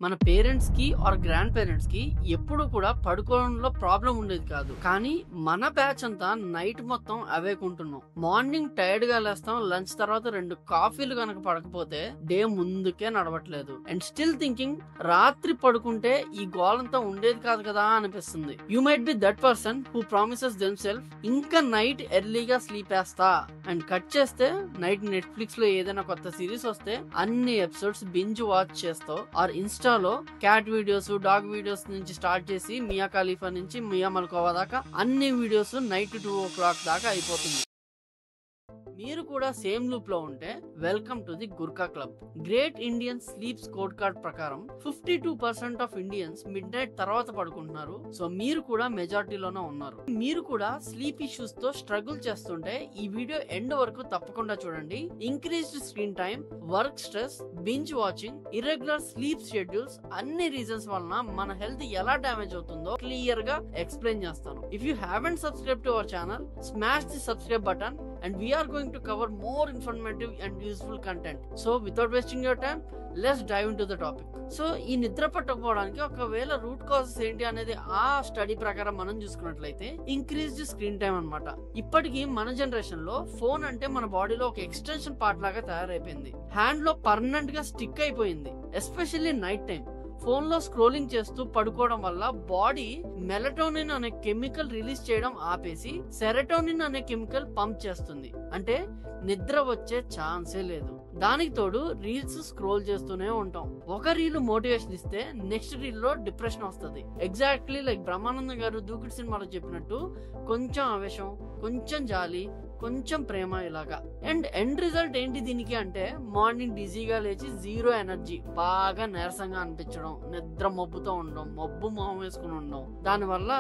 మన పేరెంట్స్ కి are grand parents కి ఎప్పుడు కూడా పడుకోవడంలో ప్రాబ్లం ఉండేది కాదు. కానీ మన బ్యాచ్ అంతా నైట్ మొత్తం అవేక్ ఉంటున్నాం. మార్నింగ్ టైర్డ్ గా లేస్తాం, లంచ్ తర్వాత 2 కాఫీలు కనుక పడకపోతే డే ముందుకే నడవట్లేదు. అండ్ స్టిల్ థింకింగ్ రాత్రి పడుకుంటే ఈ గోలంతా ఉండేది కాదు కదా అనిపిస్తుంది. You might be that person who promises them self ఇంకా నైట్ ఎర్లీగా స్లీప్ వేస్తా అండ్ కట్ చేస్తే నైట్ నెట్ఫ్లిక్స్ లో ఏదైనా కొత్త సిరీస్ వస్తే అన్ని ఎపిసోడ్స్ బింజ్ వాచ్ చేస్తావు. ఆర్ ఇన్స్టాలో క్యాట్ వీడియోస్, డాగ్ వీడియోస్ నుంచి స్టార్ట్ చేసి మియా ఖలీఫా నుంచి మియా మల్కోవా దాకా అన్ని వీడియోస్ నైట్ 2 o'clock దాకా అయిపోతుంది. మీరు కూడా సేమ్ లూప్ లో ఉంటే welcome to the Gurkha club. Great Indian sleep score card ప్రకారం 52% ఆఫ్ ఇండియన్స్ మిడ్ నైట్ తర్వాత పడుకుంటున్నారు. సో మీరు కూడా మెజారిటీలోనే ఉన్నారు. మీరు కూడా స్లీప్ ఇష్యూస్ తో స్ట్రగుల్ చేస్తుంటే ఈ వీడియో ఎండ్ వరకు తప్పకుండా చూడండి. Increased screen time, work stress, binge watching, irregular sleep schedules అన్ని రీజన్స్ వలన మన హెల్త్ ఎలా డ్యామేజ్ అవుతుందో క్లియర్ గా ఎక్స్ప్లెయిన్ చేస్తాను. If you haven't subscribe to our channel, smash the subscribe button and we are going to cover more informative and useful content. So without wasting your time, let's dive into the topic. So ఈ నిద్ర పట్టకపోవడానికి ఒకవేళ root causes ఏంటి అనేది ఆ study ప్రకారం మనం చూసుకున్నట్లయితే increased screen time అన్నమాట. ఇప్పటికీ మన జనరేషన్ లో ఫోన్ అంటే మన బాడీలో ఒక ఎక్స్టెన్షన్ పార్ట్ లాగా తయారైపోయింది. హ్యాండ్ లో పర్మనెంట్ గా స్టిక్ అయిపోయింది. ఎస్పెషల్లీ నైట్ టైం ఫోన్ లో స్క్రోలింగ్ చేస్తూ పడుకోవడం వల్ల బాడీ మెలటోనిన్ అనే కెమికల్ రిలీజ్ చేయడం ఆపేసి సెరటోనిన్ అనే కెమికల్ పంప్ చేస్తుంది. అంటే నిద్ర వచ్చే ఛాన్సే లేదు. దానికి తోడు రీల్స్ స్క్రోల్ చేస్తూనే ఉంటాం. ఒక రీల్ మోటివేషన్ ఇస్తే నెక్స్ట్ రీల్ లో డిప్రెషన్ వస్తుంది. ఎగ్జాక్ట్లీ లైక్ బ్రహ్మానందం గారు దూకుడు సినిమాలో చెప్పినట్టు కొంచెం ఆవేశం, కొంచెం జాలి, కొంచెం ప్రేమ ఇలాగా. అండ్ ఎండ్ రిజల్ట్ ఏంటి దీనికి అంటే మార్నింగ్ డిజీగా లేచి జీరో ఎనర్జీ, బాగా నీరసంగా అనిపించడం, నిద్ర మబ్బుతో ఉండడం, మబ్బు మొహం వేసుకుని ఉండడం. దాని వల్ల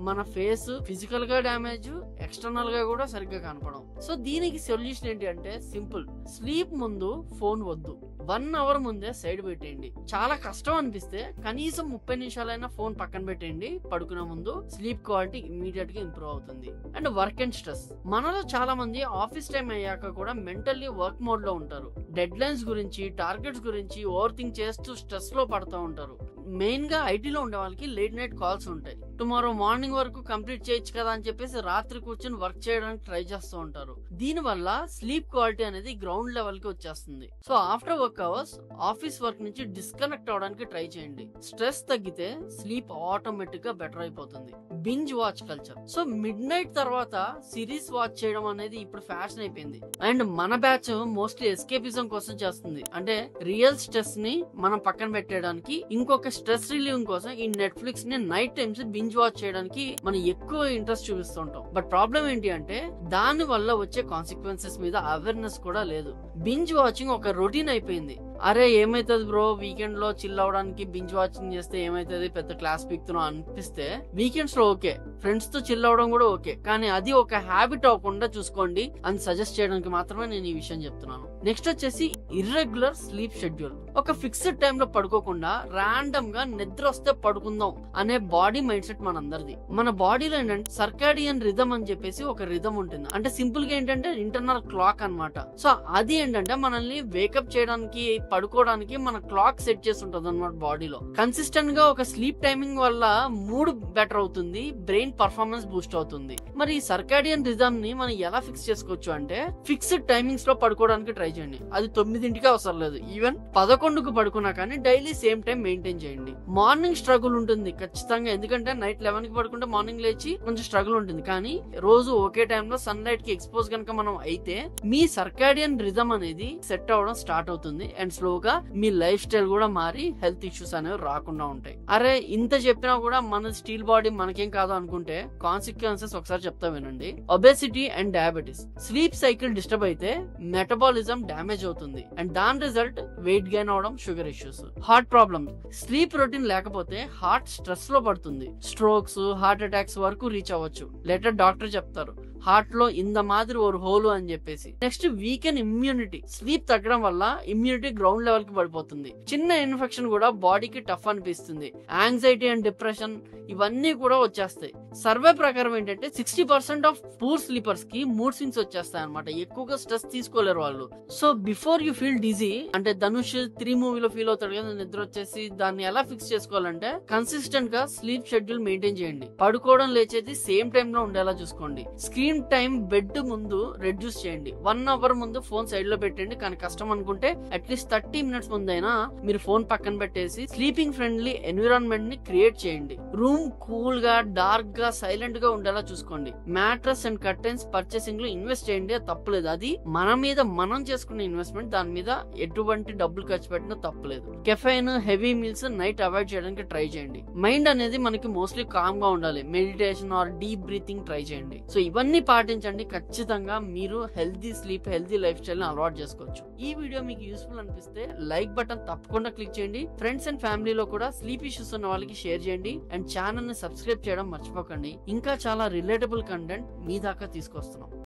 మన ఫేస్ ఫిజికల్ గా డ్యామేజ్, ఎక్స్టర్నల్ గా కూడా సరిగ్గా కనపడం. సో దీనికి సొల్యూషన్ ఏంటి అంటే సింపుల్. స్లీప్ ముందు ఫోన్ వద్దు. 1 hour ముందే సైడ్ పెట్టేయండి. చాలా కష్టం అనిపిస్తే కనీసం 30 నిమిషాలైనా ఫోన్ పక్కన పెట్టేయండి. పడుకునే ముందు స్లీప్ క్వాలిటీ ఇమీడియట్ గా ఇంప్రూవ్ అవుతుంది. And work and stress. మనలో చాలా మంది ఆఫీస్ టైం అయ్యాక కూడా మెంటల్లీ వర్క్ మోడ్ లో ఉంటారు. డెడ్ లైన్స్ గురించి, టార్గెట్స్ గురించి ఓవర్ థింక్ చేస్తూ స్ట్రెస్ లో పడుతూ ఉంటారు. మెయిన్ గా ఐటీలో ఉండే వాళ్ళకి లేట్ నైట్ కాల్స్ ఉంటాయి. టుమారో మార్నింగ్ వరకు కంప్లీట్ చేయొచ్చు కదా అని చెప్పేసి రాత్రి కూర్చొని వర్క్ చేయడానికి ట్రై చేస్తూ ఉంటారు. దీని వల్ల స్లీప్ క్వాలిటీ అనేది గ్రౌండ్ లెవెల్ కి వచ్చేస్తుంది. So after work hours office work నుంచి డిస్కనెక్ట్ అవడానికి ట్రై చేయండి. స్ట్రెస్ తగ్గితే స్లీప్ ఆటోమేటిక్ గా బెటర్ అయిపోతుంది. Binge watch culture. So mid night తర్వాత సిరీస్ వాచ్ చేయడం అనేది ఇప్పుడు ఫ్యాషన్ అయిపోయింది. అండ్ మన బ్యాచ్ మోస్ట్లీ ఎస్కేపిజం కోసం చేస్తుంది. అంటే రియల్ స్ట్రెస్ ని మనం పక్కన పెట్టడానికి ఇంకొక స్ట్రెస్ రిలీవింగ్ కోసం ఈ నెట్ఫ్లిక్స్ ని నైట్ టైమ్స్ బింజ్ వాచ్ చేయడానికి మనం ఎక్కువ ఇంట్రెస్ట్ చూపిస్తుంటాం. బట్ ప్రాబ్లం ఏంటి అంటే దాని వల్ల వచ్చే కాన్సిక్వెన్సెస్ మీద అవేర్నెస్ కూడా లేదు. బింజ్ వాచింగ్ ఒక రొటీన్ అయిపోయింది. అరే ఏమైతుంది బ్రో, వీకెండ్ లో చిల్ అవడానికి బింజ్ వాచింగ్ చేస్తే ఏమైతుంది, పెద్ద క్లాస్ పీక్తున్నాం అనిపిస్తే వీకెండ్స్ లో ఓకే, ఫ్రెండ్స్ తో చిల్ అవడం కూడా ఓకే, కానీ అది ఒక హ్యాబిట్ అవ్వకుండా చూసుకోండి అని సజెస్ట్ చేయడానికి మాత్రమే నేను ఈ విషయం చెప్తున్నాను. నెక్స్ట్ వచ్చేసి ఇర్రెగ్యులర్ స్లీప్ షెడ్యూల్. ఒక ఫిక్స్డ్ టైం లో పడుకోకుండా ర్యాండమ్ గా నిద్ర వస్తే పడుకుందాం అనే బాడీ మైండ్ సెట్ మనందరిది. మన బాడీలో ఏంటంటే సర్కాడియన్ రిథమ్ అని చెప్పేసి ఒక రిథమ్ ఉంటుంది. అంటే సింపుల్ గా ఏంటంటే ఇంటర్నల్ క్లాక్ అన్నమాట. సో అది ఏంటంటే మనల్ని వేకప్ చేయడానికి, పడుకోవడానికి మన క్లాక్ సెట్ చేసి ఉంటుంది అన్నమాట బాడీలో. కన్సిస్టెంట్ గా ఒక స్లీప్ టైమింగ్ వల్ల మూడ్ బెటర్ అవుతుంది, బ్రెయిన్ పర్ఫార్మెన్స్ బూస్ట్ అవుతుంది. మరి ఈ సర్కాడియన్ రిథమ్ ని మనం ఎలా ఫిక్స్ చేసుకోవచ్చు అంటే ఫిక్స్డ్ టైమింగ్స్ లో పడుకోవడానికి ట్రై చేయండి. అది 9కి అవసరం లేదు, ఈవెన్ 11కు పడుకున్నా కానీ డైలీ సేమ్ టైం మెయింటైన్ చేయండి. మార్నింగ్ స్ట్రగుల్ ఉంటుంది ఖచ్చితంగా, ఎందుకంటే నైట్ 11కి పడుకుంటే మార్నింగ్ లేచి కొంచెం స్ట్రగుల్ ఉంటుంది. కానీ రోజు ఒకే టైంలో సన్ లైట్ కి ఎక్స్పోజ్ కనుక మనం అయితే మీ సర్కాడియన్ రిథమ్ అనేది సెట్ అవడం స్టార్ట్ అవుతుంది. అండ్ స్లోగా మీ లైఫ్ స్టైల్ కూడా మారి హెల్త్ ఇష్యూస్ అనేవి రాకుండా ఉంటాయి. అరే ఇంత చెప్పినా కూడా మన స్టీల్ బాడీ మనకేం కాదు అనుకుంటే కాన్సిక్వెన్సెస్ ఒకసారి చెప్తా వినండి. Obesity and diabetes. Sleep cycle disturb అయితే మెటబాలిజం డ్యామేజ్ అవుతుంది. అండ్ దాని రిజల్ట్ వెయిట్ గెయిన్ అవడం, sugar issues. Heart problems. Sleep routine లేకపోతే హార్ట్ స్ట్రెస్ లో పడుతుంది. స్ట్రోక్స్, హార్ట్ అటాక్స్ వరకు రీచ్ అవ్వచ్చు. లేటర్ డాక్టర్ చెప్తారు హార్ట్ లో ఇంత మాదిరి ఒక హోలు అని చెప్పేసి. Next weekend immunity. స్లీప్ తగ్గడం వల్ల ఇమ్యూనిటీ గ్రౌండ్ లెవెల్ కి పడిపోతుంది. చిన్న ఇన్ఫెక్షన్ కూడా బాడీకి టఫ్ అనిపిస్తుంది. యాంగ్జైటీ అండ్ డిప్రెషన్ ఇవన్నీ కూడా వచ్చేస్తాయి. సర్వే ప్రకారం ఏంటంటే 60% ఆఫ్ పూర్ స్లీపర్స్ కి మూడ్ స్వింగ్స్ వచ్చేస్తాయి అనమాట. ఎక్కువగా స్ట్రెస్ తీసుకోలేరు వాళ్ళు. So before you feel dizzy, అంటే ధనుష్ 3 మూవీలో ఫీల్ అవుతాడు కదా నిద్ర వచ్చేసి, దాన్ని ఎలా ఫిక్స్ చేసుకోవాలంటే కన్సిస్టెంట్ గా స్లీప్ షెడ్యూల్ మెయింటైన్ చేయండి. పడుకోవడం లేచేది సేమ్ టైం లో ఉండేలా చూసుకోండి. స్క్రీన్ టైం బెడ్ ముందు రెడ్యూస్ చేయండి. 1 అవర్ ముందు ఫోన్ సైడ్ లో పెట్టండి. కానీ కష్టం అనుకుంటే అట్లీస్ట్ 30 మినిట్స్ ముందైనా మీరు ఫోన్ పక్కన పెట్టేసి స్లీపింగ్ ఫ్రెండ్లీ ఎన్విరాన్మెంట్ ని క్రియేట్ చేయండి. రూమ్ కూల్ గా, డార్క్ గా, సైలెంట్ గా ఉండేలా చూసుకోండి. మ్యాట్రస్ అండ్ కర్టెన్స్ పర్చేసింగ్ లో ఇన్వెస్ట్ చేయండి, తప్పులేదు. అది మన మీద మనం చేసుకునే ఇన్వెస్ట్మెంట్, దాని మీద ఎటువంటి డబ్బులు ఖర్చు పెట్టినా తప్పులేదు. Caffeine, heavy meals night avoid చేయడానికి ట్రై చేయండి. మైండ్ అనేది మనకి మోస్ట్లీ కామ్ గా ఉండాలి. Meditation are deep breathing try చేయండి. సో ఇవన్నీ పాటించండి, ఖచ్చితంగా మీరు healthy sleep, healthy life style ని అలవాటు చేసుకోవచ్చు. ఈ వీడియో మీకు యూస్ఫుల్ అనిపిస్తే లైక్ బటన్ తప్పకుండా క్లిక్ చేయండి. ఫ్రెండ్స్ అండ్ ఫ్యామిలీలో కూడా స్లీప్ ఇష్యూస్ ఉన్న వాళ్ళకి షేర్ చేయండి. అండ్ ఛానల్ ని సబ్స్క్రైబ్ చేయడం మర్చిపోకండి. ఇంకా చాలా రిలేటబుల్ కంటెంట్ మీ దాకా తీసుకొస్తున్నాం.